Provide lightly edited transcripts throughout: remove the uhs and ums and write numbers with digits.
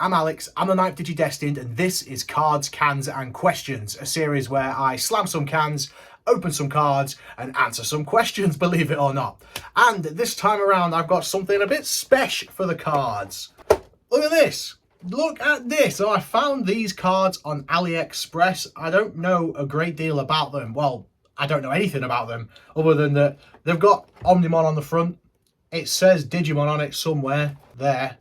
I'm Alex, I'm the ninth DigiDestined, and this is Cards, Cans and Questions, a series where I slam some cans, open some cards, and answer some questions, believe it or not. And this time around, I've got something a bit special for the cards. Look at this. Look at this. So I found these cards on Aliexpress. I don't know a great deal about them. Well, I don't know anything about them, other than that they've got Omnimon on the front. It says Digimon on it somewhere there.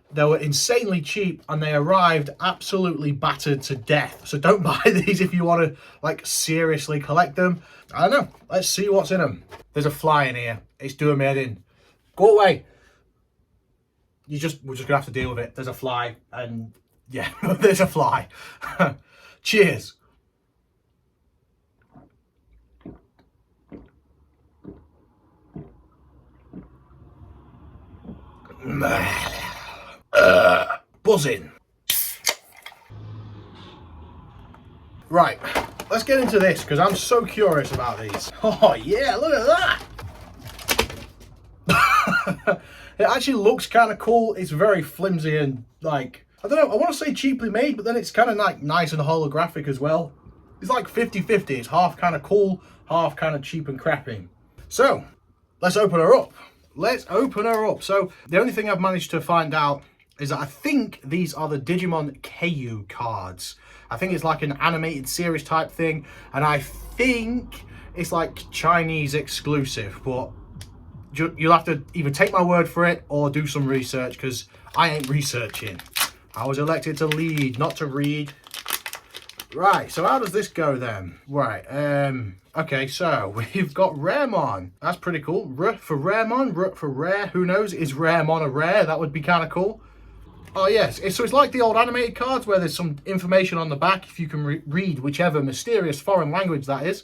They were insanely cheap and they arrived absolutely battered to death. So don't buy these if you want to like seriously collect them. I don't know. Let's see what's in them. There's a fly in here. It's doing me head in. Go away. We're just gonna have to deal with it. There's a fly and yeah, there's a fly. Cheers. BUZZIN. Right, let's get into this because I'm so curious about these. Oh yeah, look at that. It actually looks kind of cool. It's very flimsy and like, I don't know, I want to say cheaply made, but then it's kind of like nice and holographic as well. It's like 50-50. It's half kind of cool, half kind of cheap and crappy. So let's open her up. Let's open her up. So the only thing I've managed to find out is that I think these are the Digimon Kayou cards. I think it's like an animated series type thing, and I think it's like Chinese exclusive, but you'll have to either take my word for it or do some research, because I ain't researching. I was elected to lead, not to read. Right, so how does this go then? Right, okay, so we've got Raremon. That's pretty cool. R for Raremon, R for rare. Who knows? Is Raremon a rare? That would be kind of cool. Oh yes, so it's like the old animated cards where there's some information on the back if you can read whichever mysterious foreign language that is.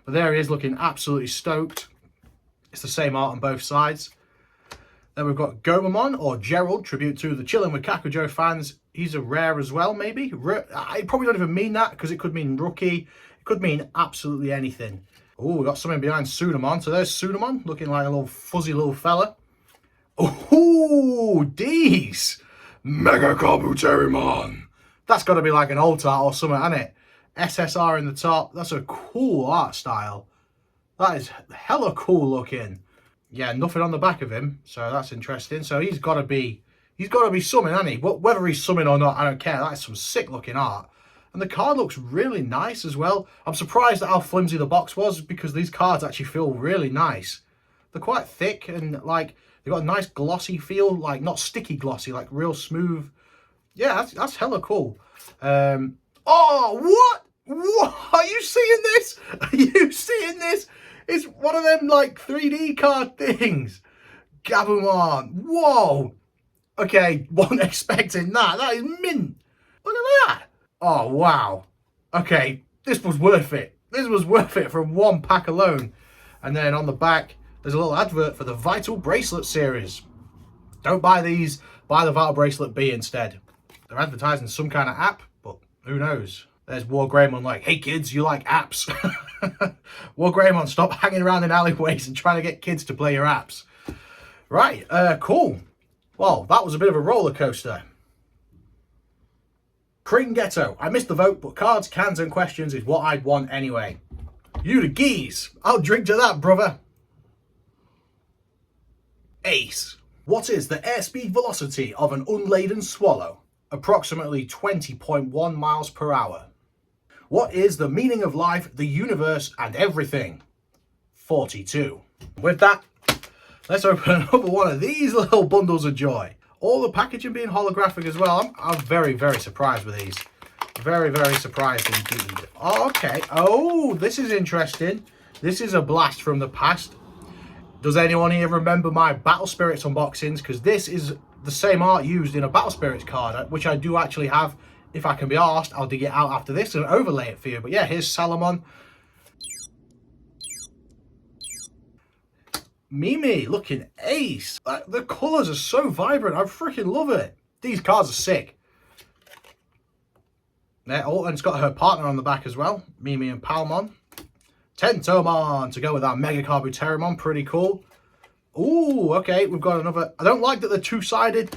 But there he is, looking absolutely stoked. It's the same art on both sides. Then we've got Gomamon, or Gerald, tribute to the Chillin' with Kakujo fans. He's a rare as well, maybe. I probably don't even mean that, because it could mean rookie. It could mean absolutely anything. Oh, we got something behind Sudamon. So there's Sudamon, looking like a little fuzzy little fella. Oh, these! Mega Kabuterimon. That's got to be like an alt art or something, hasn't it? SSR in the top. That's a cool art style. That is hella cool looking. Yeah, nothing on the back of him, so that's interesting. So he's got to be something, hasn't he? Whether he's something or not, I don't care. That's some sick looking art. And the card looks really nice as well. I'm surprised at how flimsy the box was, because these cards actually feel really nice. They're quite thick and like they've got a nice glossy feel, like not sticky glossy, like real smooth. Yeah, that's hella cool. Oh, what? What? Are you seeing this? Are you seeing this? It's one of them like 3D card things. Gabumon. Whoa. Okay, wasn't expecting that. That is mint. Look at that. Oh, wow. Okay, this was worth it. This was worth it from one pack alone. And then on the back, there's a little advert for the Vital Bracelet series. Don't buy these. Buy the Vital Bracelet B instead. They're advertising some kind of app, but who knows? There's Wargreymon like, hey kids, you like apps? Wargreymon, stop hanging around in alleyways and trying to get kids to play your apps. Right, cool. Well, that was a bit of a roller coaster. Cream Ghetto. I missed the vote, but Cards, Cans and Questions is what I'd want anyway. You the geese. I'll drink to that, brother. Ace. What is the airspeed velocity of an unladen swallow? Approximately 20.1 miles per hour. What is the meaning of life, the universe, and everything? 42. With that, let's open another one of these little bundles of joy. All the packaging being holographic as well. I'm very, very surprised with these. Very, very surprised indeed. Oh, okay. Oh, this is interesting. This is a blast from the past. Does anyone here remember my Battle Spirits unboxings? Because this is the same art used in a Battle Spirits card, which I do actually have. If I can be arsed, I'll dig it out after this and overlay it for you. But yeah, here's Salamon. Mimi, looking ace. The colours are so vibrant. I freaking love it. These cards are sick. There, oh, and it's got her partner on the back as well. Mimi and Palmon. Tentomon to go with our Mega Kabuterimon. Pretty cool. Ooh, okay, we've got another. I don't like that they're two-sided.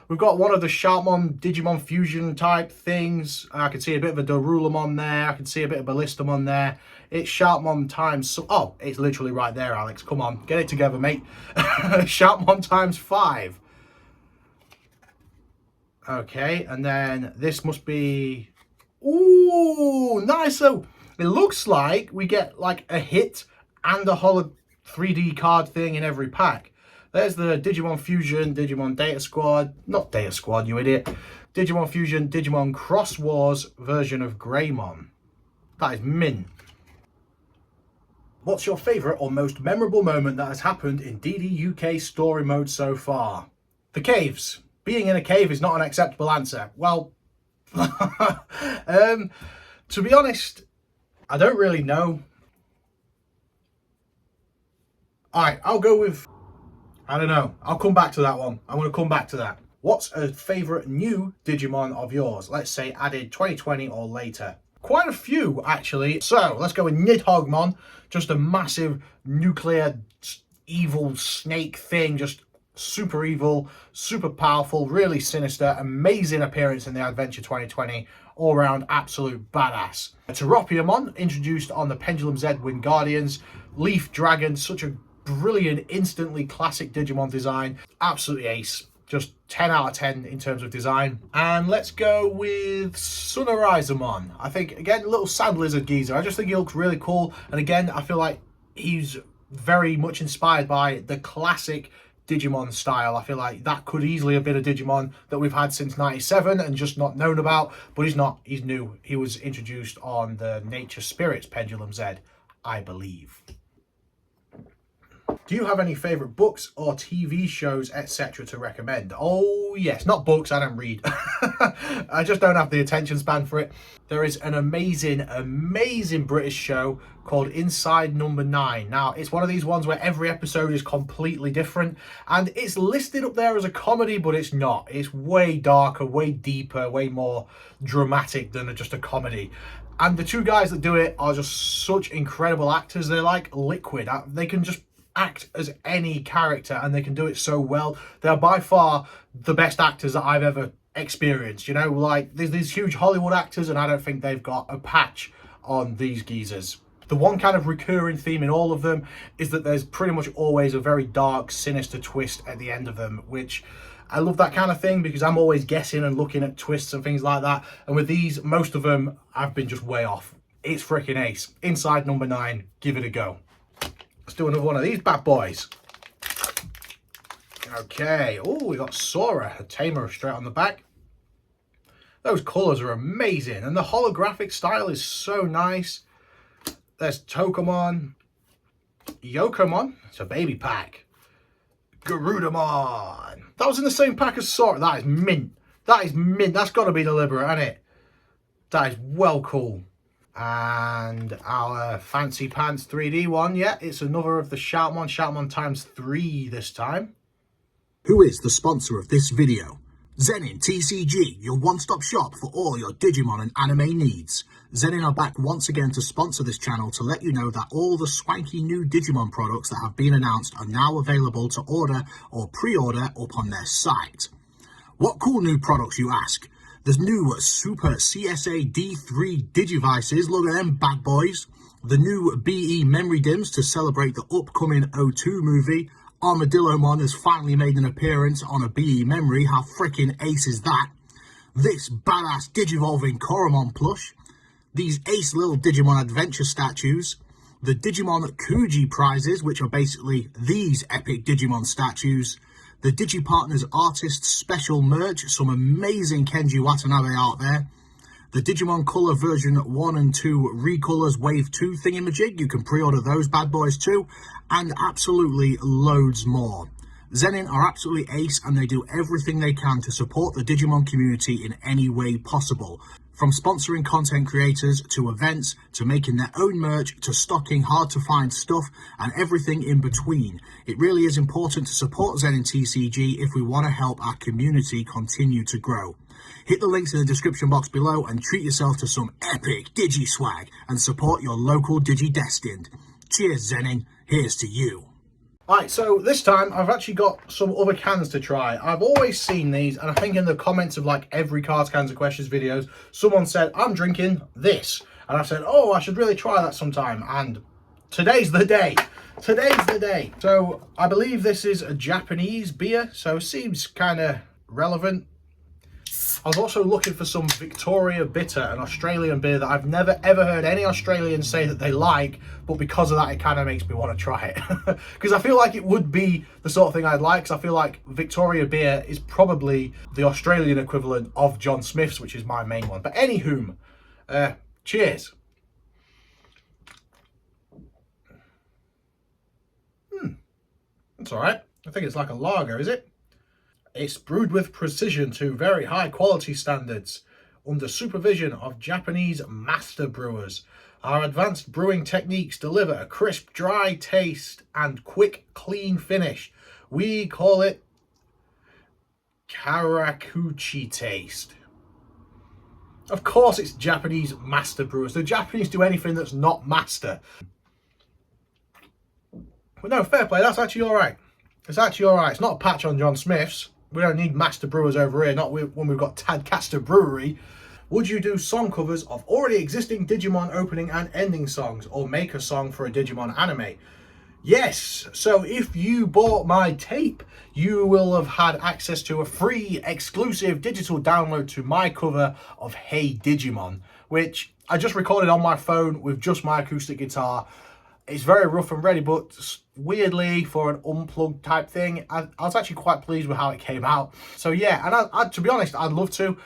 We've got one of the Shoutmon Digimon fusion type things. I can see a bit of a Dorulamon there. I can see a bit of Ballistamon there. It's Shoutmon times... Oh, it's literally right there, Alex. Come on, get it together, mate. Shoutmon times 5. Okay, and then this must be... Ooh, nice. So it looks like we get like a hit and a holo 3D card thing in every pack. There's the Digimon Fusion, Digimon Data Squad, not Data Squad, you idiot. Digimon Fusion, Digimon Cross Wars version of Greymon. That is mint. What's your favourite or most memorable moment that has happened in DD UK story mode so far? The caves. Being in a cave is not an acceptable answer. Well, to be honest, I don't really know. Alright, I'll go with... I don't know. I'll come back to that one. I'm going to come back to that. What's a favourite new Digimon of yours? Let's say added 2020 or later. Quite a few, actually. So, let's go with Nidhoggmon. Just a massive nuclear evil snake thing. Just super evil, super powerful, really sinister. Amazing appearance in the Adventure 2020. All around absolute badass. Teropiamon, introduced on the Pendulum Z Wingardians. Leaf Dragon, such a brilliant, instantly classic Digimon design. Absolutely ace. Just 10 out of 10 in terms of design. And let's go with Sunhorizamon. I think, again, little sand lizard geezer. I just think he looks really cool. And again, I feel like he's very much inspired by the classic Digimon style. I feel like that could easily have been a Digimon that we've had since 97 and just not known about. But he's not. He's new. He was introduced on the Nature Spirits Pendulum Z, I believe. Do you have any favourite books or TV shows, etc. to recommend? Oh, yes. Not books, I don't read. I just don't have the attention span for it. There is an amazing, amazing British show called Inside Number 9. Now, it's one of these ones where every episode is completely different. And it's listed up there as a comedy, but it's not. It's way darker, way deeper, way more dramatic than just a comedy. And the two guys that do it are just such incredible actors. They're like liquid. They can just act as any character and they can do it so well. They're by far the best actors that I've ever experienced. You know, like there's these huge Hollywood actors and I don't think they've got a patch on these geezers. The one kind of recurring theme in all of them is that there's pretty much always a very dark, sinister twist at the end of them, which I love that kind of thing because I'm always guessing and looking at twists and things like that. And with these, most of them, I've been just way off. It's freaking ace. Inside Number 9, give it a go. Let's do another one of these bad boys. Okay. Oh, we got Sora, a tamer straight on the back. Those colours are amazing. And the holographic style is so nice. There's Tokomon. Yokomon. It's a baby pack. Garudamon. That was in the same pack as Sora. That is mint. That is mint. That's got to be deliberate, hasn't it? That is well cool. And our Fancy Pants 3D one, yeah, it's another of the Shoutmon times 3 this time. Who is the sponsor of this video? Zenin TCG, your one-stop shop for all your Digimon and anime needs. Zenin are back once again to sponsor this channel to let you know that all the swanky new Digimon products that have been announced are now available to order or pre-order up on their site. What cool new products, you ask? There's new Super CSA D3 Digivices, look at them bad boys. The new BE Memory Dims to celebrate the upcoming O2 movie. Armadillomon has finally made an appearance on a BE Memory, how freaking ace is that? This badass Digivolving Koromon plush. These ace little Digimon Adventure statues. The Digimon Kuji prizes, which are basically these epic Digimon statues. The DigiPartners Artists Special merch, some amazing Kenji Watanabe out there. The Digimon Color version 1 and 2 Recolors Wave 2 thingamajig, you can pre-order those bad boys too, and absolutely loads more. Zenin are absolutely ace and they do everything they can to support the Digimon community in any way possible. From sponsoring content creators, to events, to making their own merch, to stocking hard to find stuff, and everything in between. It really is important to support Zenin TCG if we want to help our community continue to grow. Hit the links in the description box below and treat yourself to some epic Digi swag and support your local DigiDestined. Cheers Zenin, here's to you. Alright, so this time I've actually got some other cans to try. I've always seen these, and I think in the comments of like every Cards, Cans and Questions videos, someone said, I'm drinking this. And I said, oh, I should really try that sometime. And today's the day. Today's the day. So I believe this is a Japanese beer, so it seems kind of relevant. I was also looking for some Victoria Bitter, an Australian beer that I've never ever heard any Australians say that they like, but because of that it kind of makes me want to try it. Because I feel like it would be the sort of thing I'd like, because I feel like Victoria Beer is probably the Australian equivalent of John Smith's, which is my main one. But anywho, cheers. That's alright. I think it's like a lager, is it? It's brewed with precision to very high quality standards under supervision of Japanese master brewers. Our advanced brewing techniques deliver a crisp, dry taste and quick, clean finish. We call it Karakuchi taste. Of course it's Japanese master brewers. The Japanese do anything that's not master. But no, fair play, that's actually alright. It's actually alright. It's not a patch on John Smith's. We don't need master brewers over here, not when we've got Tadcaster Brewery. Would you do song covers of already existing Digimon opening and ending songs, or make a song for a Digimon anime? Yes, so if you bought my tape, you will have had access to a free exclusive digital download to my cover of Hey Digimon, which I just recorded on my phone with just my acoustic guitar. It's very rough and ready, but weirdly, for an unplugged type thing, I was actually quite pleased with how it came out. So yeah, and I to be honest, I'd love to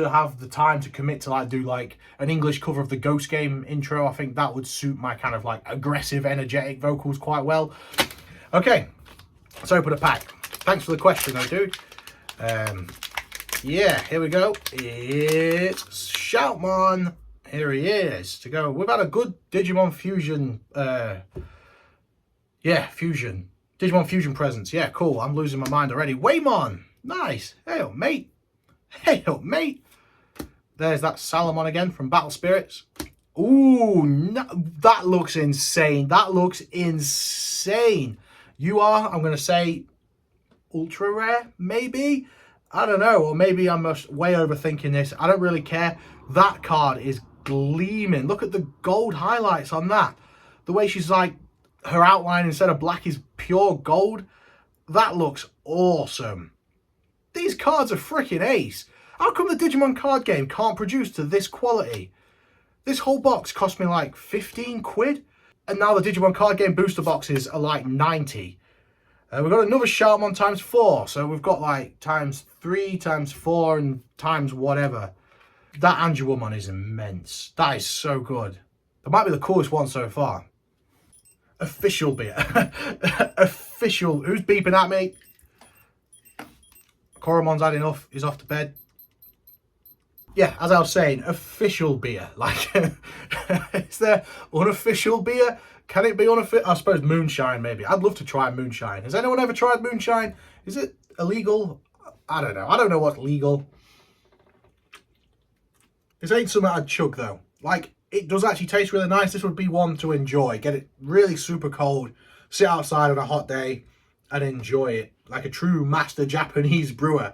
have the time to commit to do like an English cover of the Ghost Game intro. I think that would suit my kind of like aggressive, energetic vocals quite well. Okay, let's open a pack. Thanks for the question though, dude. Yeah, here we go. It's Shoutmon. Here he is to go. We've had a good Digimon Fusion, Fusion. Digimon Fusion presents. Yeah, cool. I'm losing my mind already. Waymon. Nice. Hey up, mate. Hey up, mate. There's that Salamon again from Battle Spirits. Ooh, no, that looks insane. That looks insane. You are, I'm going to say, ultra rare, maybe? I don't know. Or maybe I'm just way overthinking this. I don't really care. That card is gleaming. Look at the gold highlights on that. The way she's like, her outline instead of black is pure gold. That looks awesome. These cards are freaking ace. How come the Digimon card game can't produce to this quality? This whole box cost me like 15 quid. And now the Digimon card game booster boxes are like 90. We've got another Shoutmon times 4. So we've got like times 3, times 4, and times whatever. That Angelwoman is immense. That is so good. That might be the coolest one so far. Official beer. Official. Who's beeping at me? Koromon's had enough. He's off to bed. Yeah, as I was saying, official beer. Like, is there unofficial beer? Can it be unofficial? I suppose moonshine, maybe. I'd love to try moonshine. Has anyone ever tried moonshine? Is it illegal? I don't know. I don't know what's legal. This ain't something I'd chug though. Like, it does actually taste really nice. This would be one to enjoy. Get it really super cold, sit outside on a hot day and enjoy it. Like a true master Japanese brewer.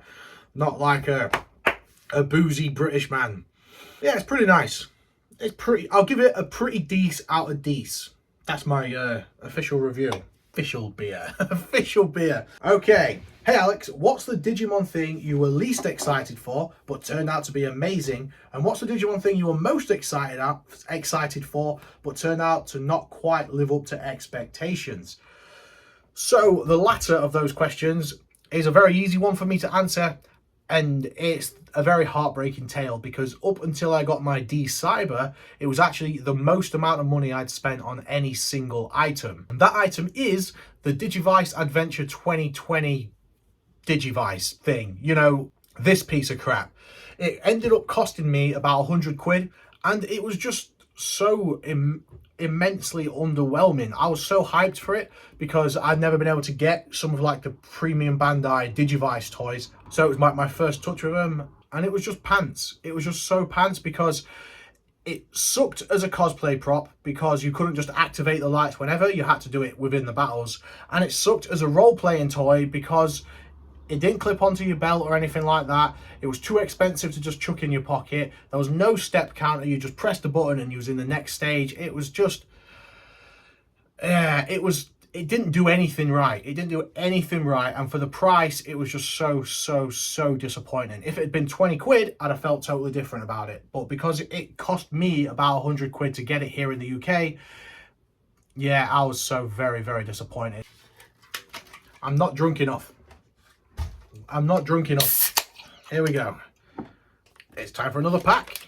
Not like a boozy British man. Yeah, it's pretty nice. It's pretty, I'll give it a pretty dece out of dece. That's my official review. Official beer. Official beer. Okay. Hey Alex, what's the Digimon thing you were least excited for but turned out to be amazing? And what's the Digimon thing you were most excited for but turned out to not quite live up to expectations? So the latter of those questions is a very easy one for me to answer, and it's a very heartbreaking tale because up until I got my D-Cyber, it was actually the most amount of money I'd spent on any single item. And that item is the Digivice Adventure 2020 Digivice thing. You know, this piece of crap. It ended up costing me about 100 quid, and it was just so immensely underwhelming. I was so hyped for it because I'd never been able to get some of like the premium Bandai Digivice toys. So it was my first touch with them, and it was just pants. It was just so pants because It sucked as a cosplay prop because you couldn't just activate the lights whenever, you had to do it within the battles. And it sucked as a role-playing toy because it didn't clip onto your belt or anything like that. It was too expensive to just chuck in your pocket. There was no step counter. You just pressed the button and you was in the next stage. It was just, yeah, it didn't do anything right. It didn't do anything right. And for the price, it was just so disappointing. If it had been 20 quid, I'd have felt totally different about it. But because it cost me about 100 quid to get it here in the UK, yeah, I was so very disappointed. I'm not drunk enough. I'm not drunk enough. Here we go. It's time for another pack.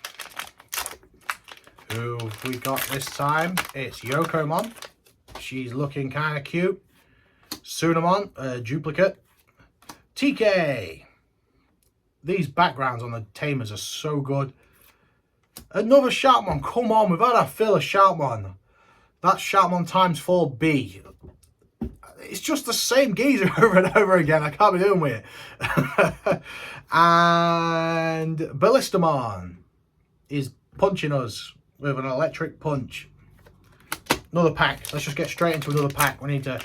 Who have we got this time? It's Yokomon. She's looking kind of cute. Sunamon, a duplicate. TK. These backgrounds on the tamers are so good. Another Sharkmon. Come on, we've had a fill of Sharkmon. That's Sharkmon times 4B. It's just the same geezer over and over again. I can't be doing with it. And Ballistamon is punching us with an electric punch. Another pack. Let's just get straight into another pack. We need to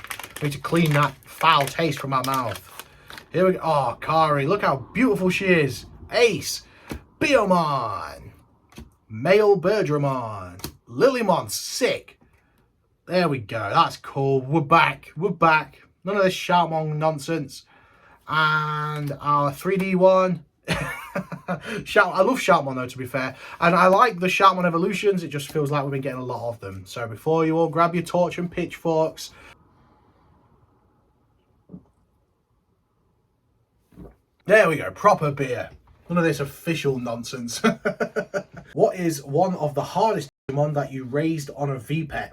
clean that foul taste from our mouth. Here we go. Oh, Kari. Look how beautiful she is. Ace. Biomon. Male Bergeramon. Lilymon. Sick. There we go. That's cool. We're back. We're back. None of this Sharkmon nonsense. And our 3D one. I love Sharkmon though, to be fair. And I like the Sharkmon evolutions. It just feels like we've been getting a lot of them. So before you all grab your torch and pitchforks. There we go. Proper beer. None of this official nonsense. What is one of the hardest Digimon that you raised on a VPET?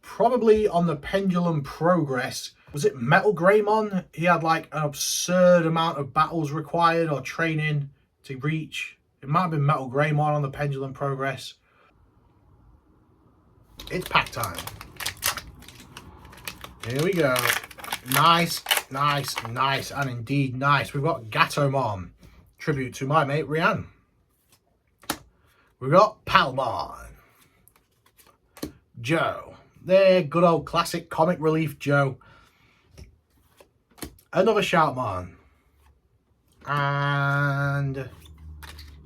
Probably on the Pendulum Progress. Was it Metal Greymon? He had like an absurd amount of battles required or training to reach. It might have been Metal Greymon on the Pendulum Progress. It's pack time. Here we go. Nice, and indeed nice. We've got Gatomon. Tribute to my mate Rianne. We've got Palmon. Joe. There, good old classic comic relief Joe. Another Sharkmon. And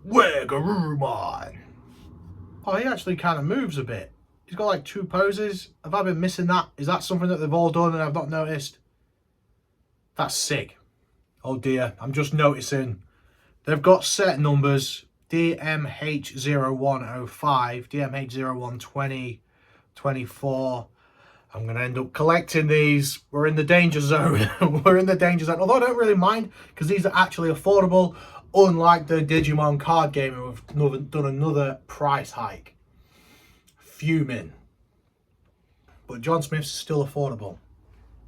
Garurumon. Oh, he actually kind of moves a bit. He's got like 2 poses. Have I been missing that? Is that something that they've all done and I've not noticed? That's sick. Oh dear, I'm just noticing. They've got set numbers. DMH0105, DMH0120. 24. I'm going to end up collecting these. We're in the danger zone. We're in the danger zone. Although I don't really mind because these are actually affordable. Unlike the Digimon card game who have done another price hike. Fuming. But John Smith's still affordable.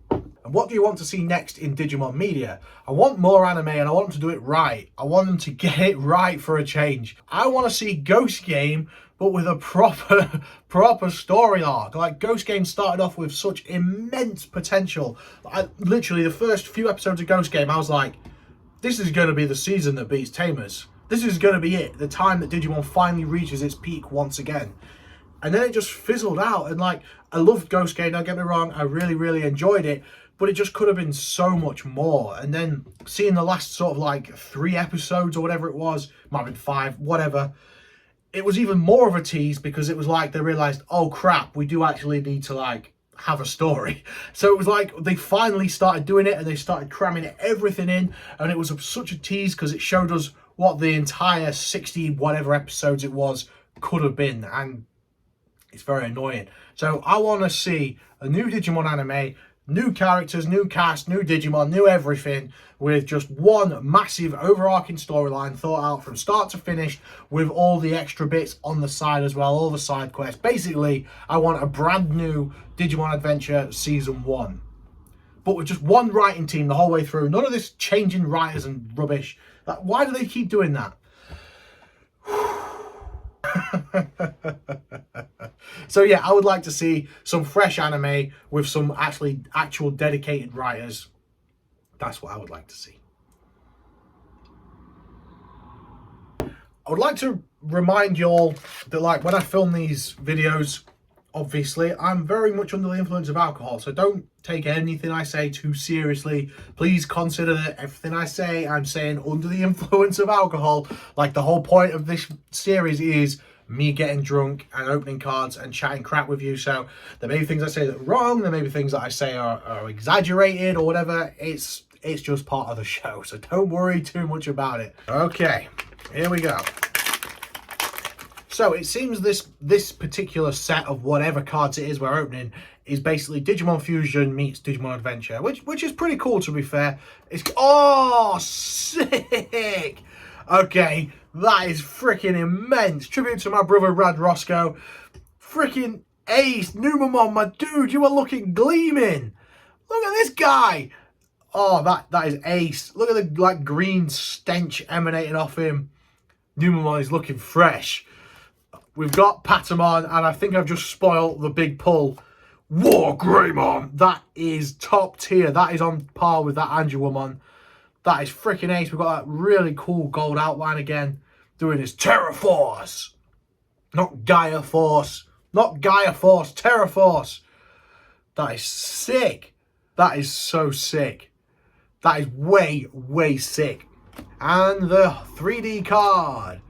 And what do you want to see next in Digimon media? I want more anime and I want them to do it right. I want them to get it right for a change. I want to see Ghost Game but with a proper story arc. Like Ghost Game started off with such immense potential. Literally the first few episodes of Ghost Game, I was like, this is going to be the season that beats Tamers. This is going to be it. The time that Digimon finally reaches its peak once again. And then it just fizzled out. And like, I loved Ghost Game, don't get me wrong. I really enjoyed it. But it just could have been so much more. And then seeing the last sort of like 3 episodes or whatever it was, might have been 5, whatever. It was even more of a tease because it was like they realized, oh crap, we do actually need to like have a story. So it was like they finally started doing it and they started cramming everything in. And it was such a tease because it showed us what the entire 60 whatever episodes it was could have been. And it's very annoying. So I want to see a new Digimon anime, new characters, new cast, new Digimon, new everything, with just one massive overarching storyline thought out from start to finish with all the extra bits on the side as well, all the side quests. Basically, I want a brand new Digimon Adventure Season 1. But with just one writing team the whole way through. None of this changing writers and rubbish. Like, why do they keep doing that? So yeah, I would like to see some fresh anime with some actual dedicated writers. That's what I would like to see. would like to remind y'all that, like, when I film these videos, obviously, I'm very much under the influence of alcohol, so don't take anything I say too seriously. Please consider that everything I say, I'm saying under the influence of alcohol. Like, the whole point of this series is me getting drunk and opening cards and chatting crap with you. So there may be things I say that are wrong, there may be things that I say are exaggerated or whatever. It's just part of the show, so don't worry too much about it. Okay, here we go. So it seems this particular set of whatever cards it is we're opening is basically Digimon Fusion meets Digimon Adventure, which is pretty cool, to be fair. It's, oh, sick! Okay, that is freaking immense. Tribute to my brother Rad Roscoe. Freaking ace, Numamon, my dude, you are looking gleaming. Look at this guy. Oh, that is ace. Look at the like green stench emanating off him. Numamon is looking fresh. We've got Patamon, and I think I've just spoiled the big pull. War Greymon. That is top tier. That is on par with that Angelwomon. That is freaking ace. We've got that really cool gold outline again. Doing his Terra Force. Not Gaia Force. Not Gaia Force. Terra Force. That is sick. That is so sick. That is way, way sick. And the 3D card.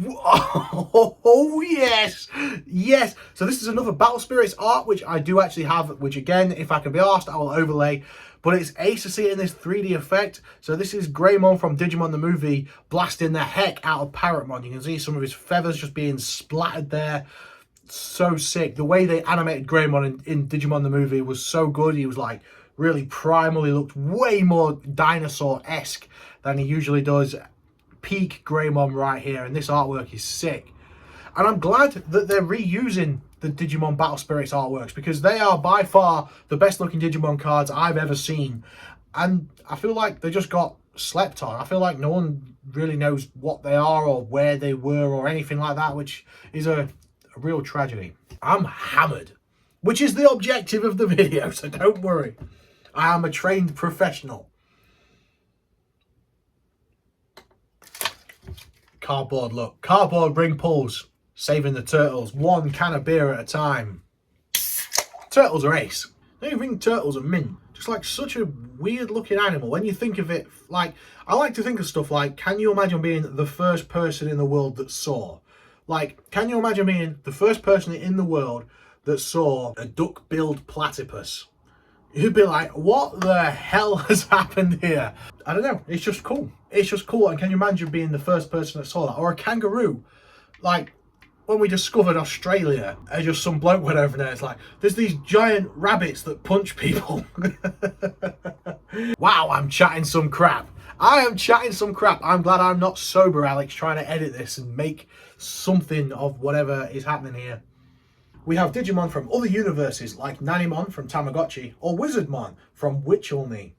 Oh yes, yes. So this is another Battle Spirits art, which I do actually have, which again, if I can be asked, I will overlay. But it's ace to see it in this 3D effect. So this is Greymon from Digimon the movie blasting the heck out of Parrotmon. You can see some of his feathers just being splattered there. So sick. The way they animated Greymon in Digimon the movie was so good. He was like really primal. He looked way more dinosaur-esque than he usually does. Peak Greymon right here, and this artwork is sick. And I'm glad that they're reusing the Digimon Battle Spirits artworks, because they are by far the best looking Digimon cards I've ever seen, and I feel like they just got slept on. I feel like no one really knows what they are or where they were or anything like that, which is a real tragedy. I'm hammered, which is the objective of the video, so don't worry. I am a trained professional. Cardboard, look. Cardboard bring pulls. Saving the turtles. One can of beer at a time. Turtles are ace. Don't you think turtles are mint? Just like such a weird looking animal. When you think of it, like, I like to think of stuff like, can you imagine being the first person in the world that saw? Like, can you imagine being the first person in the world that saw a duck-billed platypus? You'd be like, what the hell has happened here? I don't know. It's just cool. It's just cool. And can you imagine being the first person that saw that? Or a kangaroo. Like, when we discovered Australia, and just some bloke went over there, it's like, there's these giant rabbits that punch people. Wow, I'm chatting some crap. I am chatting some crap. I'm glad I'm not sober, Alex, trying to edit this and make something of whatever is happening here. We have Digimon from other universes, like Nanimon from Tamagotchi, or Wizardmon from Witchelney.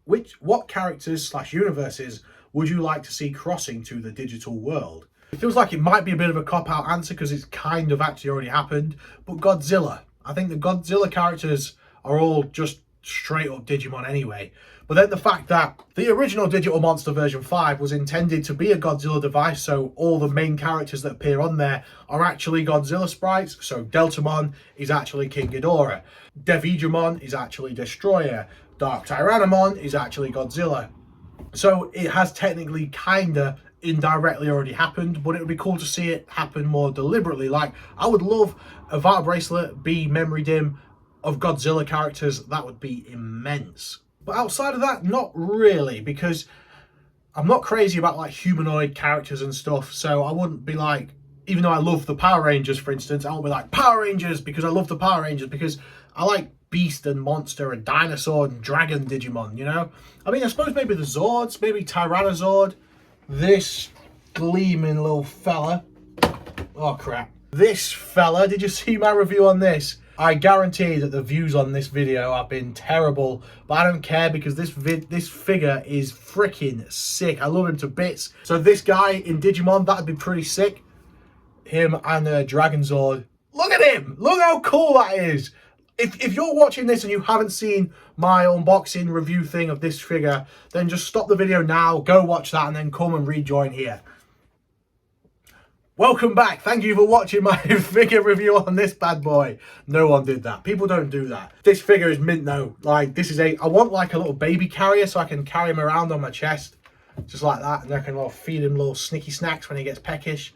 What characters / universes would you like to see crossing to the digital world? It feels like it might be a bit of a cop-out answer because it's kind of actually already happened, but Godzilla. I think the Godzilla characters are all just straight up Digimon anyway. But then the fact that the original Digital Monster version 5 was intended to be a Godzilla device, so all the main characters that appear on there are actually Godzilla sprites. So Deltamon is actually King Ghidorah. Devigemon is actually Destroyer. Dark Tyrannomon is actually Godzilla. So it has technically kinda indirectly already happened, but it would be cool to see it happen more deliberately. Like, I would love a Vata Bracelet be Memory Dim of Godzilla characters. That would be immense. But outside of that, not really, because I'm not crazy about like humanoid characters and stuff, so I wouldn't be like, even though I love the Power Rangers, for instance, I won't be like, Power Rangers, because I love the Power Rangers, because I like Beast and Monster and Dinosaur and Dragon Digimon, you know? I mean, I suppose maybe the Zords, maybe Tyrannosaur, this gleaming little fella. Oh, crap. This fella, did you see my review on this? I guarantee that the views on this video have been terrible, but I don't care because this figure is freaking sick. I love him to bits. So this guy in Digimon, that'd be pretty sick. Him and Dragon Zord. Look at him! Look how cool that is! If you're watching this and you haven't seen my unboxing review thing of this figure, then just stop the video now, go watch that, and then come and rejoin here. Welcome back. Thank you for watching my figure review on this bad boy. No one did that. People don't do that. This figure is mint though. Like, this is I want like a little baby carrier so I can carry him around on my chest. Just like that. And I can feed him little sneaky snacks when he gets peckish.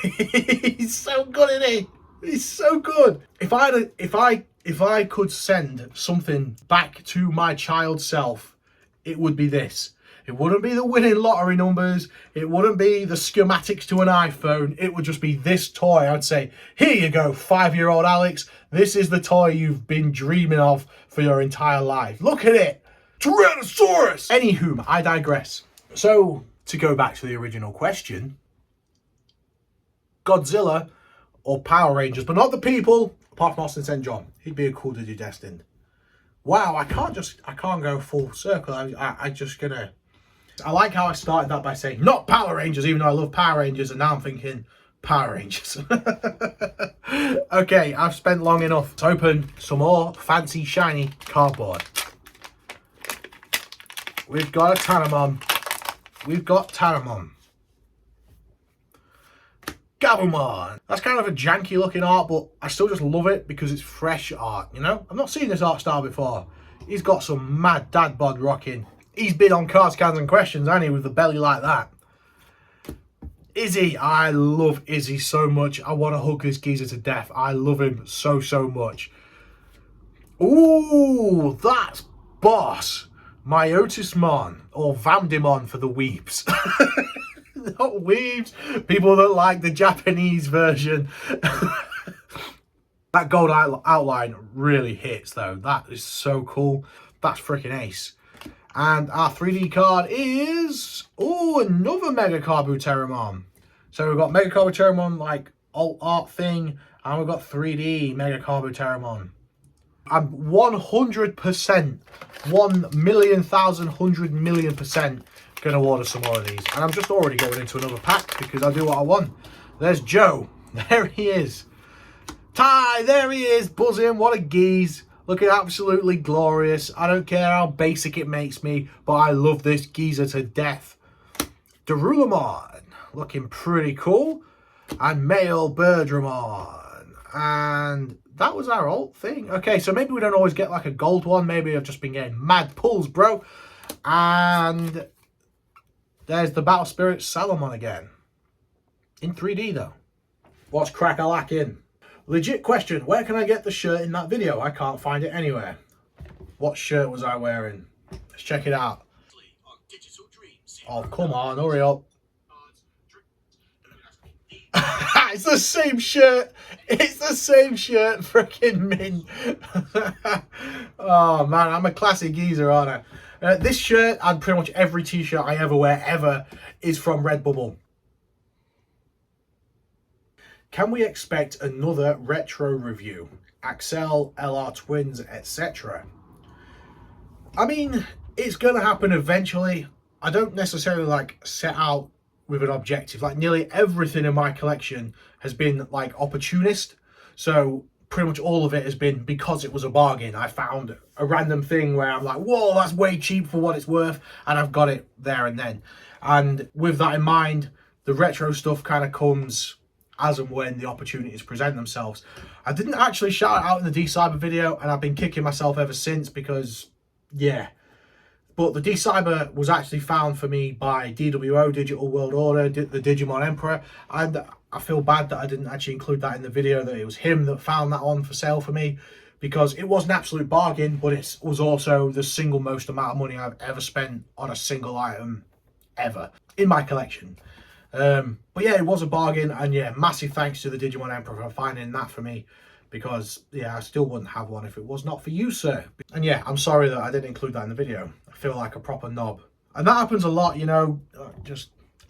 He's so good, isn't he? He's so good. If I could send something back to my child self, it would be this. It wouldn't be the winning lottery numbers. It wouldn't be the schematics to an iPhone. It would just be this toy. I'd say, here you go, 5-year-old Alex. This is the toy you've been dreaming of for your entire life. Look at it. Tyrannosaurus. Anywho, I digress. So, to go back to the original question, Godzilla or Power Rangers, but not the people, apart from Austin St. John. He'd be a cool Digi-Destined. Wow, I can't go full circle. I like how I started that by saying not Power Rangers, even though I love Power Rangers, and now I'm thinking Power Rangers. Okay, I've spent long enough to open some more fancy shiny cardboard. We've got a Taramon. We've got Taramon. Gabumon. That's kind of a janky looking art, but I still just love it because it's fresh art, you know? I've not seen this art style before. He's got some mad dad bod rocking. He's been on Cards, Cans and Questions, hasn't he, with the belly like that. Izzy. I love Izzy so much. I want to hug this geezer to death. I love him so, so much. Ooh, that's boss. Myotismon, or Vamdemon for the weeps. Not weebs, people that like the Japanese version. That gold outline really hits though. That is so cool. That's freaking ace. And our 3D card is, oh, another Mega Kabuterimon. So we've got Mega Kabuterimon like alt art thing, and we've got 3D Mega Kabuterimon. I'm 100%, 1,000,100,000,000% going to order some more of these. And I'm just already going into another pack because I do what I want. There's Joe. There he is. Ty, there he is. BUZZIN. What a geese. Looking absolutely glorious. I don't care how basic it makes me, but I love this geezer to death. Darulamon. Looking pretty cool. And Male Birdramon. And that was our alt thing. Okay, so maybe we don't always get like a gold one. Maybe I've just been getting mad pulls, bro. And there's the Battle Spirit Salamon again. In 3D though. What's crack-a-lackin'? Legit question, where can I get the shirt in that video? I can't find it anywhere. What shirt was I wearing? Let's check it out. Oh, come on, hurry up. It's the same shirt. It's the same shirt, freaking mint. Oh man, I'm a classic geezer, aren't I? This shirt and pretty much every t-shirt I ever wear ever is from Redbubble. Can we expect another retro review? Axel, LR Twins, etc. I mean, it's going to happen eventually. I don't necessarily like set out with an objective. Like nearly everything in my collection has been like opportunist. So pretty much all of it has been because it was a bargain. I found a random thing where I'm like, whoa, that's way cheap for what it's worth. And I've got it there and then. And with that in mind, the retro stuff kind of comes as and when the opportunities present themselves. I didn't actually shout it out in the D-Cyber video, and I've been kicking myself ever since because, yeah. But the D-Cyber was actually found for me by DWO, Digital World Order, the Digimon Emperor, and I feel bad that I didn't actually include that in the video, that it was him that found that on for sale for me, because it was an absolute bargain, but it was also the single most amount of money I've ever spent on a single item ever in my collection. But yeah, it was a bargain, and yeah, massive thanks to the Digimon Emperor for finding that for me, because yeah, I still wouldn't have one if it was not for you, sir. And yeah, I'm sorry that I didn't include that in the video. I feel like a proper knob, and that happens a lot, you know.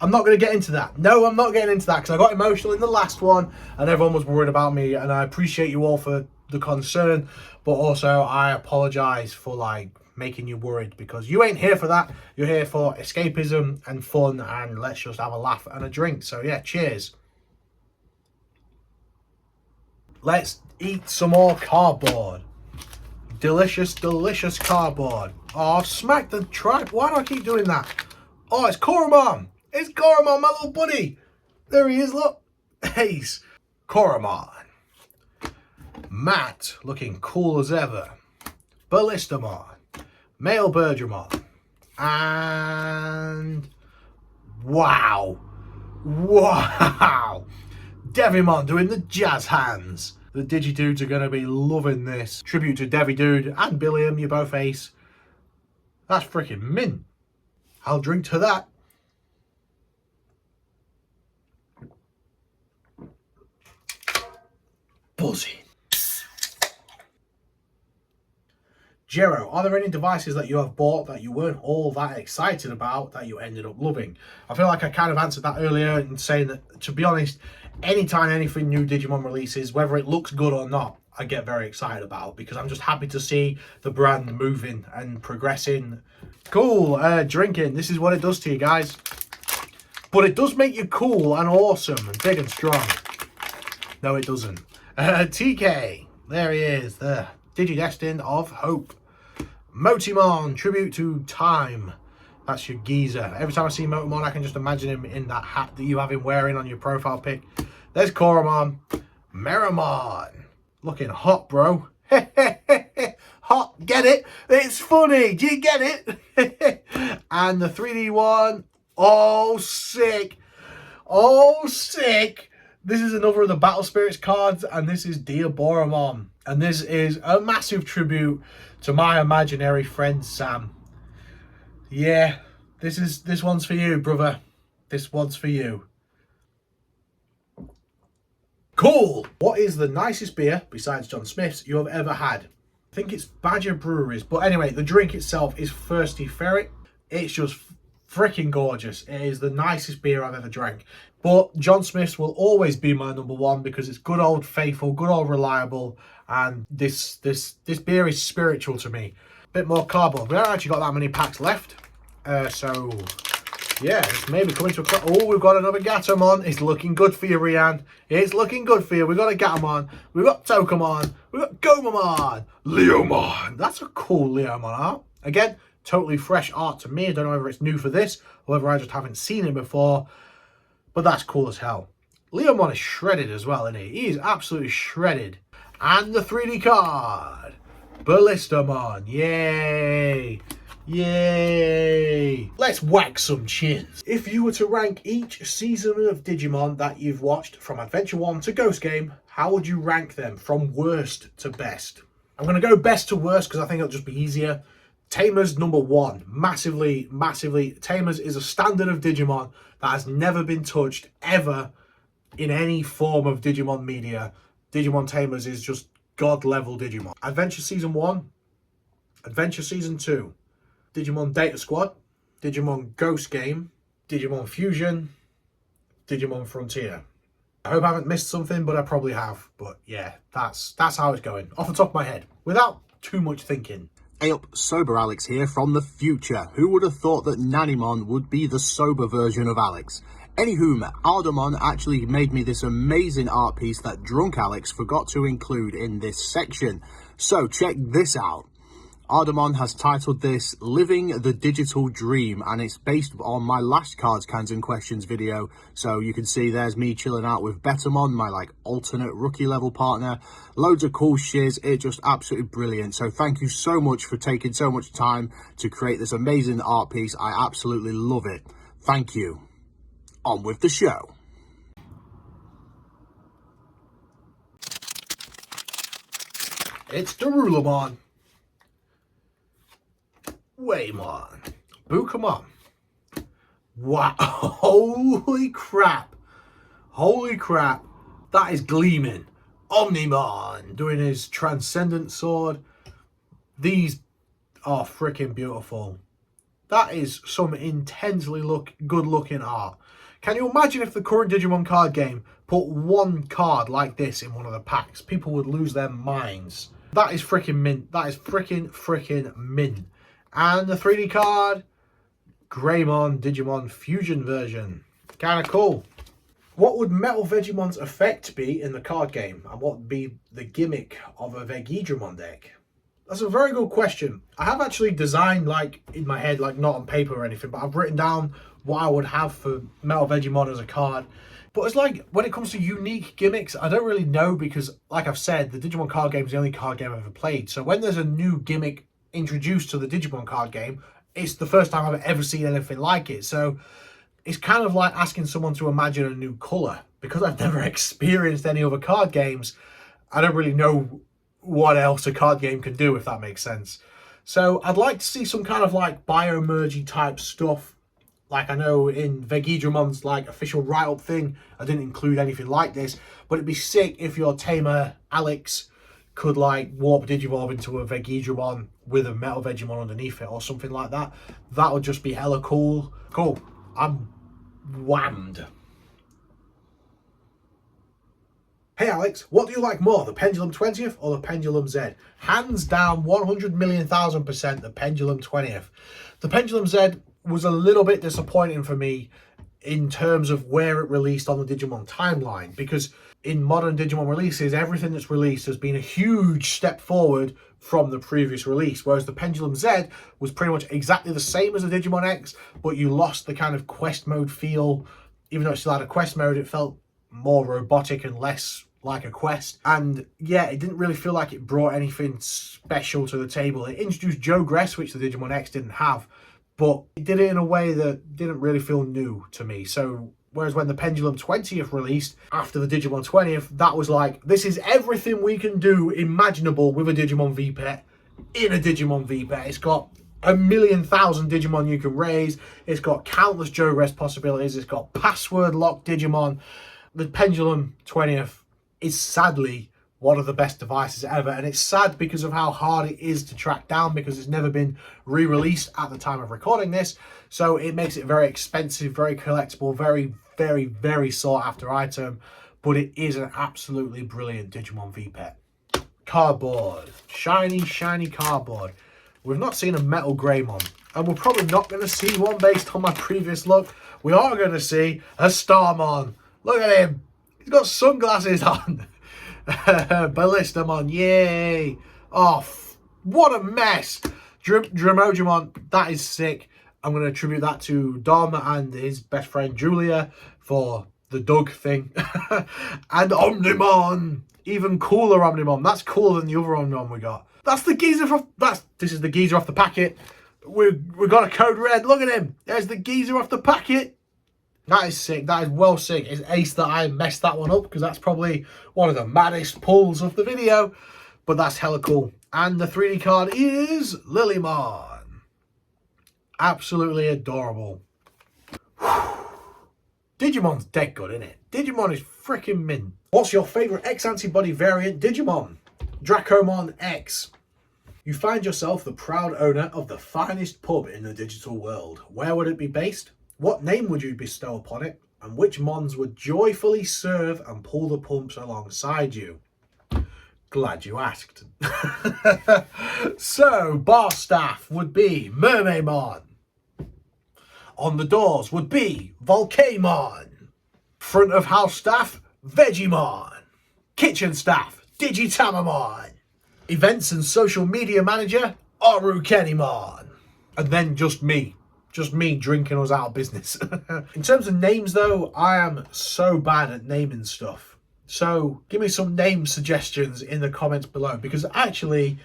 I'm not going to get into that. No, I'm not getting into that because I got emotional in the last one and everyone was worried about me, and I appreciate you all for the concern, but also I apologize for like making you worried, because you ain't here for that. You're here for escapism and fun, and let's just have a laugh and a drink. So yeah, cheers. Let's eat some more cardboard. Delicious, delicious cardboard. Oh, I've smacked the track. Why do I keep doing that? Oh, it's Koromon. It's Koromon, my little buddy. There he is, look. Ace. Koromon. Matt, looking cool as ever. Ballistamon. Male Bergermon. And... wow. Wow. Devimon doing the jazz hands. The Digi-Dudes are going to be loving this. Tribute to Devi-Dude and Billiam, you're both ace. That's freaking mint. I'll drink to that. BUZZIN. Jero, are there any devices that you have bought that you weren't all that excited about that you ended up loving? I feel like I kind of answered that earlier in saying that, to be honest, anytime anything new Digimon releases, whether it looks good or not, I get very excited about, because I'm just happy to see the brand moving and progressing. Cool, drinking. This is what it does to you guys. But it does make you cool and awesome and big and strong. No, it doesn't. TK, there he is, the Digi-Destined of Hope. Motimon, tribute to time. That's your geezer. Every time I see Motimon, I can just imagine him in that hat that you have him wearing on your profile pic. There's Koromon. Meramon. Looking hot, bro. Hot, get it? It's funny. Do you get it? And the 3D one. Oh, sick. Oh, sick. This is another of the Battle Spirits cards, and this is Diaboromon. And this is a massive tribute to my imaginary friend Sam. Yeah, this one's for you, brother. This one's for you. Cool. What is the nicest beer, besides John Smith's, you have ever had? I think it's Badger Breweries. But anyway, the drink itself is Thirsty Ferret. It's just freaking gorgeous. It is the nicest beer I've ever drank. But John Smith's will always be my number one, because it's good old faithful, good old reliable, and this beer is spiritual to me. Bit more cardboard. We haven't actually got that many packs left, so yeah, it's maybe coming to a close. Oh, we've got another Gatomon. It's looking good for you, Rian. It's looking good for you. We've got a Gatomon. We've got Tokamon. We've got Gomamon. Leomon. That's a cool Leomon art. Again, totally fresh art to me. I don't know whether it's new for this or whether I just haven't seen it before, but that's cool as hell. Leomon is shredded as well, isn't he? He is absolutely shredded. And the 3D card. Ballistamon. Yay. Yay! Let's whack some chins. If you were to rank each season of Digimon that you've watched from Adventure 1 to Ghost Game, how would you rank them from worst to best? I'm going to go best to worst because I think it'll just be easier. Tamers number 1. Massively, massively. Tamers is a standard of Digimon that has never been touched ever in any form of Digimon media. Digimon Tamers is just god level Digimon. Adventure Season 1. Adventure Season 2. Digimon Data Squad, Digimon Ghost Game, Digimon Fusion, Digimon Frontier. I hope I haven't missed something, but I probably have. But yeah, that's how it's going. Off the top of my head, without too much thinking. Hey up, Sober Alex here from the future. Who would have thought that Nanimon would be the sober version of Alex? Anywho, Ardamon actually made me this amazing art piece that Drunk Alex forgot to include in this section. So check this out. Ardamon has titled this Living the Digital Dream, and it's based on my last Cards, Cans and Questions video. So you can see there's me chilling out with Bettermon, my alternate rookie level partner. Loads of cool shiz. It's just absolutely brilliant. So thank you so much for taking so much time to create this amazing art piece. I absolutely love it. Thank you. On with the show. It's Darulamon. Waymon. Bukamon. Wow. Holy crap. Holy crap. That is gleaming. Omnimon doing his Transcendent Sword. These are freaking beautiful. That is some intensely good looking art. Can you imagine if the current Digimon card game put one card like this in one of the packs? People would lose their minds. That is freaking mint. That is freaking mint. And the 3D card, Greymon Digimon Fusion version. Kind of cool. What would Metal Vegimon's effect be in the card game? And what would be the gimmick of a Vegidramon deck? That's a very good question. I have actually designed, in my head, not on paper or anything, but I've written down what I would have for Metal Vegemon as a card. But it's like, when it comes to unique gimmicks, I don't really know, because like I've said, the Digimon card game is the only card game I've ever played. So when there's a new gimmick introduced to the Digimon card game, it's the first time I've ever seen anything like it. So it's kind of like asking someone to imagine a new colour. Because I've never experienced any other card games, I don't really know what else a card game can do, if that makes sense. So I'd like to see some kind of like biomergy type stuff. Like, I know in Vegidramon's like official write-up thing, I didn't include anything like this, but it'd be sick if your tamer Alex could like warp Digivolve into a Vegidramon with a Metal Vegemon underneath it or something like that. That would just be hella cool. Cool. I'm whammed. Hey Alex, what do you like more, the Pendulum 20th or the Pendulum Z? Hands down, 100,000,000% the Pendulum 20th. The Pendulum Z was a little bit disappointing for me in terms of where it released on the Digimon timeline, because in modern Digimon releases, everything that's released has been a huge step forward from the previous release, whereas the Pendulum Z was pretty much exactly the same as the Digimon X, but you lost the kind of quest mode feel. Even though it still had a quest mode, it felt more robotic and less like a quest. And yeah, it didn't really feel like it brought anything special to the table. It introduced Jogress, which the Digimon X didn't have, but it did it in a way that didn't really feel new to me. So whereas when the Pendulum 20th released after the Digimon 20th, that was like, this is everything we can do imaginable with a Digimon V-Pet in a Digimon V-Pet. It's got 1,000,000 Digimon you can raise. It's got countless Jogress possibilities. It's got password locked Digimon. The Pendulum 20th is sadly one of the best devices ever, and it's sad because of how hard it is to track down, because it's never been re-released at the time of recording this, so it makes it very expensive, very collectible, very, very, very sought after item. But it is an absolutely brilliant Digimon V-Pet. Cardboard, shiny cardboard. We've not seen a Metal Greymon, and we're probably not going to see one based on my previous look. We are going to see a Starmon. Look at him. He's got sunglasses on. Ballistamon, yay. Oh, what a mess. Dremojimon, that is sick. I'm going to attribute that to Dom and his best friend Julia for the Doug thing. And Omnimon, even cooler Omnimon. That's cooler than the other Omnimon we got. That's the geezer from, this is the geezer off the packet. We've got a code red. Look at him. There's the geezer off the packet. That is sick. That is well sick. It's ace that I messed that one up, because that's probably one of the maddest pulls of the video. But that's hella cool. And the 3D card is Lilymon. Absolutely adorable. Digimon's dead good, isn't it? Digimon is freaking mint. What's your favourite X-Antibody variant Digimon? Dracomon X. You find yourself the proud owner of the finest pub in the digital world. Where would it be based? What name would you bestow upon it? And which mons would joyfully serve and pull the pumps alongside you? Glad you asked. So, bar staff would be Mermaidmon. On the doors would be Volcaemon. Front of house staff, Vegemon. Kitchen staff, Digitamamon. Events and social media manager, Orukenimon. And then just me drinking us out of business. In terms of names though, I am so bad at naming stuff. So give me some name suggestions in the comments below, because actually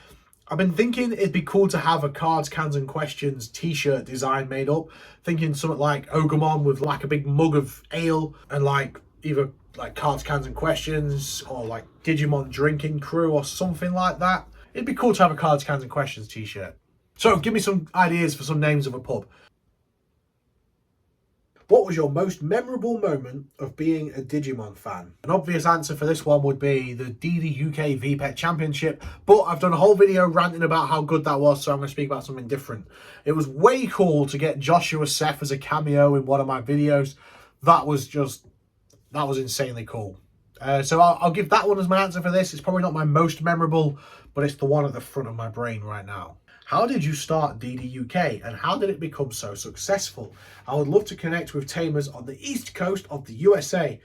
I've been thinking it'd be cool to have a Cards, Cans and Questions t-shirt design made up. Thinking something like Ogremon with like a big mug of ale, and like either like Cards, Cans and Questions or like Digimon Drinking Crew or something like that. It'd be cool to have a Cards, Cans and Questions t-shirt. So give me some ideas for some names of a pub. What was your most memorable moment of being a Digimon fan? An obvious answer for this one would be the DD UK VPET Championship, but I've done a whole video ranting about how good that was, so I'm going to speak about something different. It was way cool to get Joshua Seth as a cameo in one of my videos. That was insanely cool. So I'll give that one as my answer for this. It's probably not my most memorable, but it's the one at the front of my brain right now. How did you start DD UK, and how did it become so successful? I would love to connect with tamers on the east coast of the USA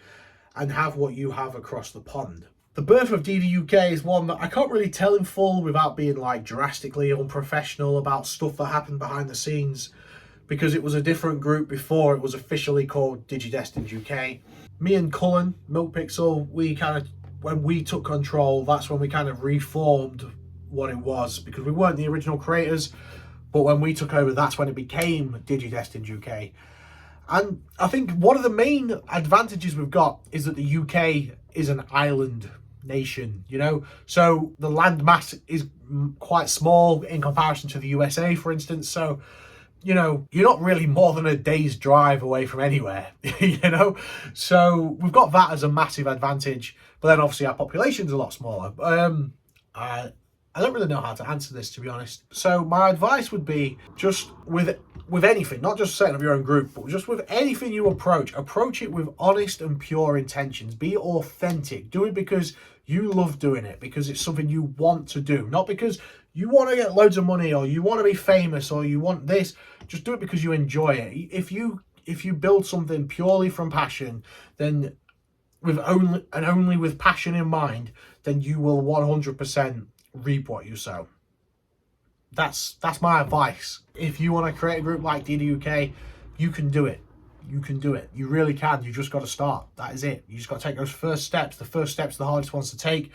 and have what you have across the pond. The birth of DD UK is one that I can't really tell in full without being like drastically unprofessional about stuff that happened behind the scenes. because it was a different group before it was officially called DigiDestined UK. Me and Cullen, Milk Pixel, we kind of, when we took control, that's when we kind of reformed what it was, because we weren't the original creators, but when we took over, that's when it became DigiDestined UK. And I think one of the main advantages we've got is that the UK is an island nation, you know, so the land mass is quite small in comparison to the USA, for instance. So, you know, you're not really more than a day's drive away from anywhere, you know, so we've got that as a massive advantage. But then obviously our population's a lot smaller. I don't really know how to answer this, to be honest. So my advice would be, just with anything, not just setting up your own group, but just with anything you approach it with honest and pure intentions. Be authentic. Do it because you love doing it, because it's something you want to do, not because you want to get loads of money or you want to be famous or you want this. Just do it because you enjoy it. If you build something purely from passion, then only with passion in mind, then you will 100% reap what you sow. That's my advice. If you want to create a group like DDUK, you can do it. You can do it. You really can. You just got to start. That is it. You just got to take those first steps. The first steps are the hardest ones to take.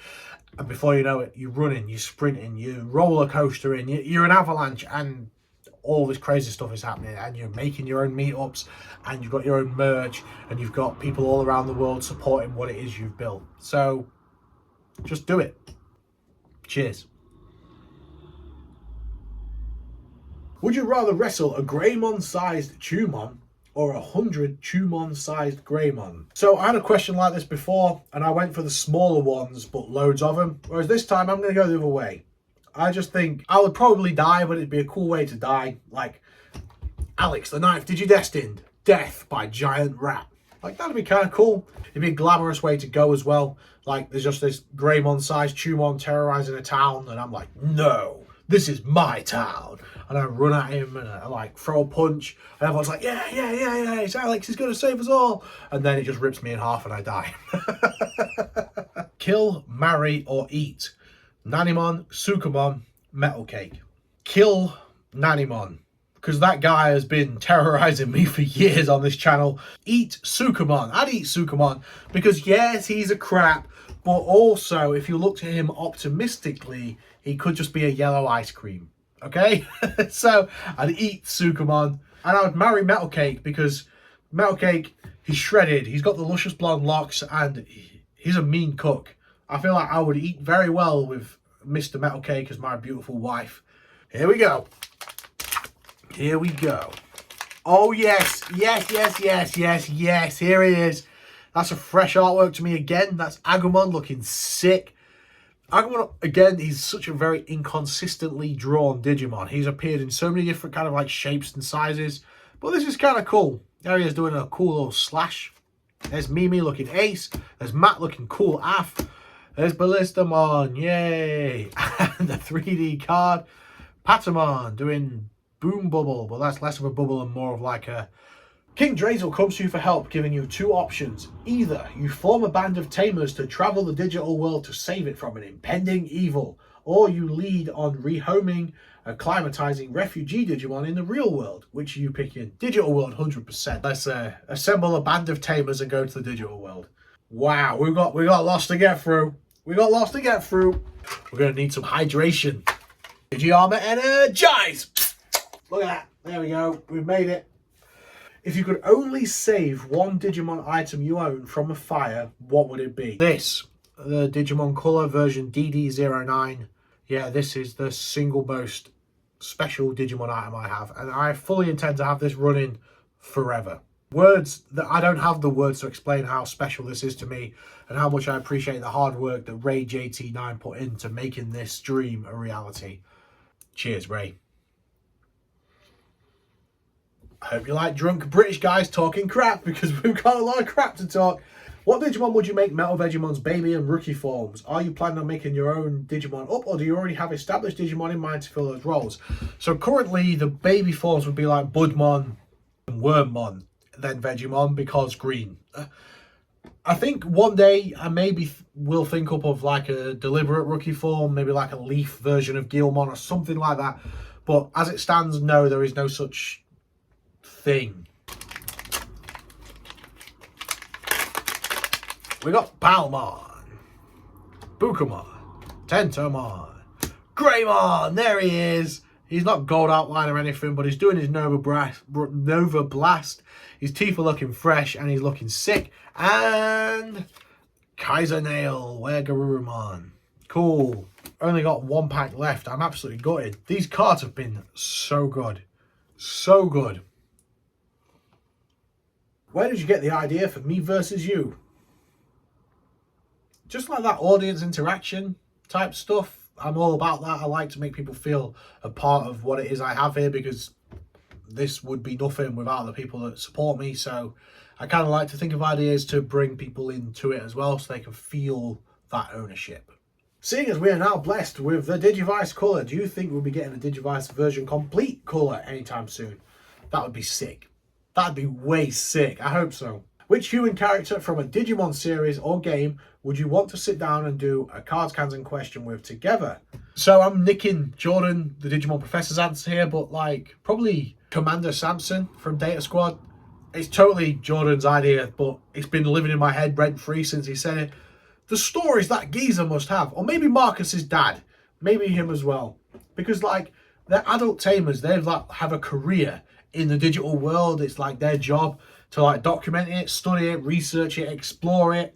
And before you know it, you're running, you're sprinting, you're roller coastering, you're an avalanche, and all this crazy stuff is happening. And you're making your own meetups, and you've got your own merch, and you've got people all around the world supporting what it is you've built. So just do it. Cheers. Would you rather wrestle a Greymon-sized Chewmon or 100 Chewmon-sized Greymon? So I had a question like this before, and I went for the smaller ones, but loads of them. Whereas this time, I'm going to go the other way. I just think I would probably die, but it'd be a cool way to die. Like Alex the Ninth, Digi-Destined, death by giant rat. Like, that'd be kind of cool. It'd be a glamorous way to go as well. Like, there's just this Greymon-sized Chewmon terrorizing a town, and I'm like, no, this is my town. And I run at him, and I like throw a punch, and everyone's like, yeah, it's Alex, he's going to save us all. And then it just rips me in half, and I die. Kill, marry, or eat. Nanimon, Sukamon, Metal Cake. Kill Nanimon, because that guy has been terrorizing me for years on this channel. Eat Sukamon. I'd eat Sukamon because yes, he's a crap, but also if you looked at him optimistically, he could just be a yellow ice cream. Okay? So I'd eat Sukamon, and I would marry Metal Cake because Metal Cake, he's shredded, he's got the luscious blonde locks, and he's a mean cook. I feel like I would eat very well with Mr. Metal Cake as my beautiful wife. Here we go. Here we go. Oh, yes. Yes. Here he is. That's a fresh artwork to me again. That's Agumon looking sick. Agumon, again, he's such a very inconsistently drawn Digimon. He's appeared in so many different kind of like shapes and sizes. But this is kind of cool. There he is doing a cool little slash. There's Mimi looking ace. There's Matt looking cool af. There's Ballistamon. Yay. And the 3D card. Patamon doing Boom Bubble, but that's less of a bubble and more of like a... King Drazel comes to you for help, giving you two options. Either you form a band of tamers to travel the digital world to save it from an impending evil, or you lead on rehoming, acclimatizing refugee Digimon in the real world. Which are you picking? Digital world, 100%. Let's assemble a band of tamers and go to the digital world. Wow, we got lots to get through. We're going to need some hydration. Digiarmor energize! Look at that. There we go. We've made it. If you could only save one Digimon item you own from a fire, what would it be? This. The Digimon Color version DD09. Yeah, this is the single most special Digimon item I have. And I fully intend to have this running forever. Words that I don't have the words to explain how special this is to me and how much I appreciate the hard work that Ray JT9 put into making this dream a reality. Cheers, Ray. I hope you like drunk British guys talking crap, because we've got a lot of crap to talk. What Digimon would you make Metal Vegimon's baby and rookie forms? Are you planning on making your own Digimon up, or do you already have established Digimon in mind to fill those roles? So currently the baby forms would be like Budmon and Wormmon, then Vegemon, because green. I think one day I maybe will think up of like a deliberate rookie form, maybe like a leaf version of Guilmon or something like that. But as it stands, no, there is no such thing. We got Palmon, Bukamon, Tentomon, Greymon, there he is. He's not gold outline or anything, but he's doing his Nova Blast. His teeth are looking fresh and he's looking sick. And Kaiser Nail, where Garurumon. Cool. Only got one pack left. I'm absolutely gutted. These cards have been so good. So good. Where did you get the idea for me versus you? Just like that audience interaction type stuff. I'm all about that. I like to make people feel a part of what it is I have here, because this would be nothing without the people that support me. So I kind of like to think of ideas to bring people into it as well, so they can feel that ownership. Seeing as we are now blessed with the Digivice colour, do you think we'll be getting a Digivice version complete colour anytime soon? That would be sick. That'd be way sick. I hope so. Which human character from a Digimon series or game would you want to sit down and do a cards, cans and question with together? So I'm nicking Jordan, the Digimon Professor's answer here, but like probably Commander Samson from Data Squad. It's totally Jordan's idea, but it's been living in my head rent-free since he said it. The stories that geezer must have, or maybe Marcus's dad, maybe him as well, because like they're adult tamers, they like have a career in the digital world. It's like their job to like document it, study it, research it, explore it.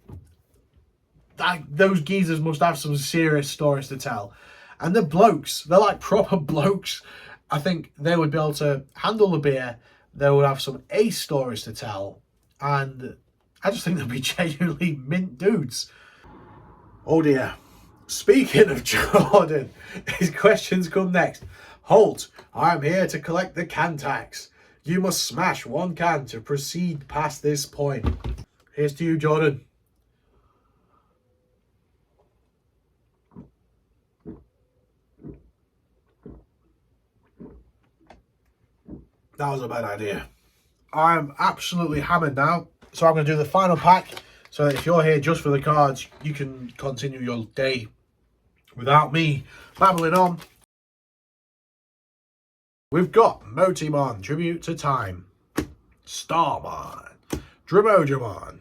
Like those geezers must have some serious stories to tell. And the blokes, they're like proper blokes. I think they would be able to handle the beer. They would have some ace stories to tell. And I just think they'd be genuinely mint dudes. Oh dear. Speaking of Jordan, his questions come next. Halt, I'm here to collect the can tax. You must smash one can to proceed past this point. Here's to you, Jordan. That was a bad idea. I'm absolutely hammered now, so I'm going to do the final pack, so that if you're here just for the cards, you can continue your day without me babbling on. We've got Motimon, Tribute to Time, Starmon, Dremojamon,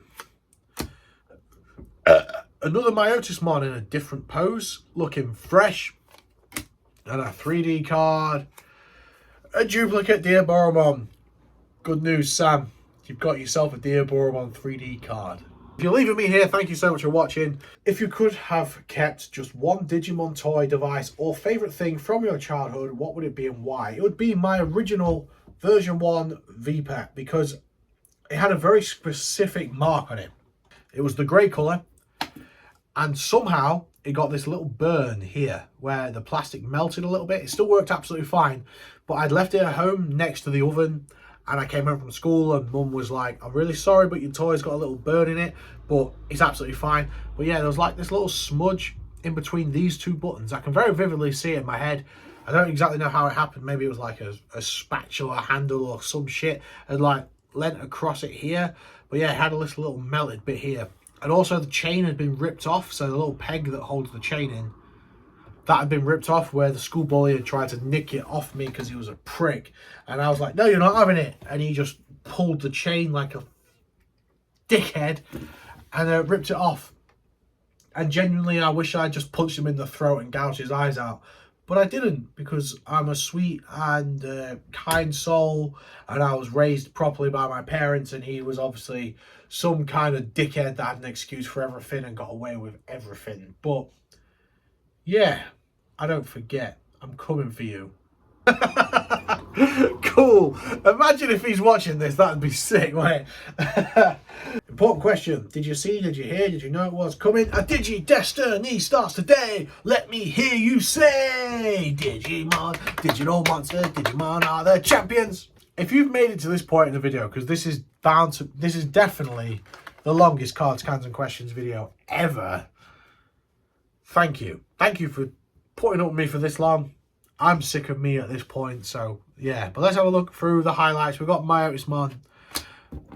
another Myotismon in a different pose, looking fresh, and a 3D card, a duplicate Diaboromon. Good news, Sam, you've got yourself a Diaboromon 3D card. If you're leaving me here, thank you so much for watching. If you could have kept just one Digimon toy, device, or favourite thing from your childhood, what would it be and why? It would be my original version 1 V-Pet, because it had a very specific mark on it. It was the grey colour, and somehow it got this little burn here where the plastic melted a little bit. It still worked absolutely fine, but I'd left it at home next to the oven, and I came home from school and Mum was like, I'm really sorry, but your toy's got a little burn in it, but it's absolutely fine. But yeah, there was like this little smudge in between these two buttons. I can very vividly see it in my head. I don't exactly know how it happened. Maybe it was like a spatula handle or some shit and like lent across it here. But yeah, it had a little melted bit here. And also the chain had been ripped off, so the little peg that holds the chain in, that had been ripped off, where the school bully had tried to nick it off me because he was a prick. And I was like, no, you're not having it. And he just pulled the chain like a dickhead and ripped it off. And genuinely, I wish I just punched him in the throat and gouged his eyes out. But I didn't, because I'm a sweet and kind soul, and I was raised properly by my parents, and he was obviously some kind of dickhead that had an excuse for everything and got away with everything. But yeah, I don't forget. I'm coming for you. Cool. Imagine if he's watching this. That'd be sick, wouldn't it? Important question. Did you see, did you hear, did you know it was coming? A Digi-Destined starts today. Let me hear you say, Digimon, digital monsters, Digimon are the champions. If you've made it to this point in the video, because this is definitely the longest cards, cans and questions video ever. Thank you. Thank you for putting up with me for this long. I'm sick of me at this point, so yeah. But let's have a look through the highlights. We've got Myotismon,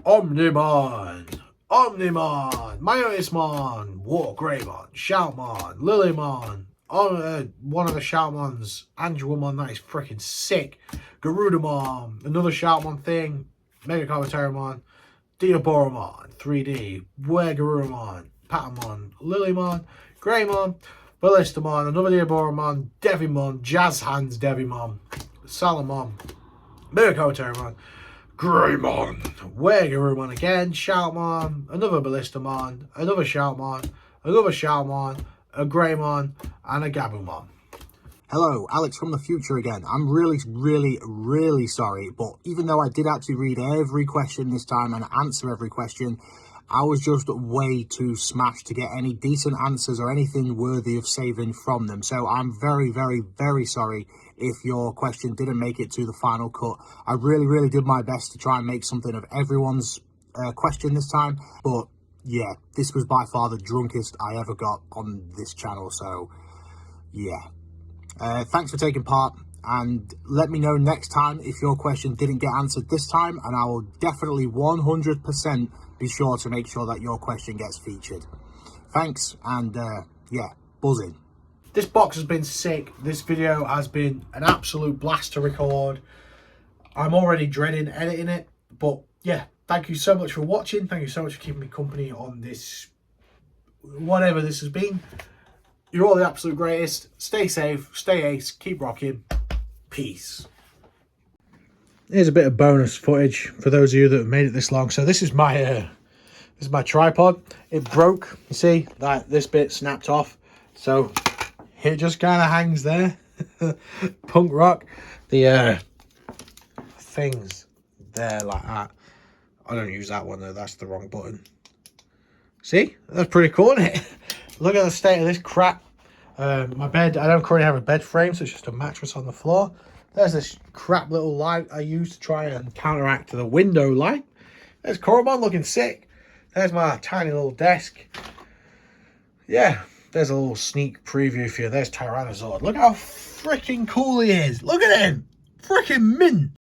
Omnimon, Myotismon, War Greymon, Shoutmon, Lilymon, one of the Shoutmons, Angelmon, that is freaking sick, Garudamon, another Shoutmon thing, Mega Kabuterimon, Diaboromon, 3D, Wergarurumon, Patamon, Lilymon, Greymon, Ballistamon, another Diaboromon, Devimon, Jazz Hands Devimon, Salamon, Mega Kabuterimon, Greymon, Wergarurumon again, Shoutmon, another Ballistamon, another Shoutmon, another Shoutmon, a Greymon, and a Gabumon. Hello, Alex from the future again. I'm really sorry, but even though I did actually read every question this time and answer every question, I was just way too smashed to get any decent answers or anything worthy of saving from them. So I'm very sorry if your question didn't make it to the final cut. I really did my best to try and make something of everyone's question this time. But yeah, this was by far the drunkest I ever got on this channel. So yeah. Thanks for taking part, and let me know next time if your question didn't get answered this time, and I will definitely 100% be sure to make sure that your question gets featured. Thanks, and yeah, buzzing. This box has been sick. This video has been an absolute blast to record. I'm already dreading editing it, but yeah, thank you so much for watching. Thank you so much for keeping me company on this, whatever this has been. You're all the absolute greatest. Stay safe, stay ace, keep rocking. Peace. Here's a bit of bonus footage for those of you that have made it this long. So this is my tripod. It broke. You see, that this bit snapped off. So it just kind of hangs there. Punk rock. The things there like that. I don't use that one though. That's the wrong button. See, that's pretty cool, isn't it? Look at the state of this crap. My bed, I don't currently have a bed frame, so it's just a mattress on the floor. There's this crap little light I use to try and counteract the window light. There's Koromon looking sick. There's my tiny little desk. Yeah, there's a little sneak preview for you. There's Tyrannosaur. Look how freaking cool he is. Look at him. Freaking mint.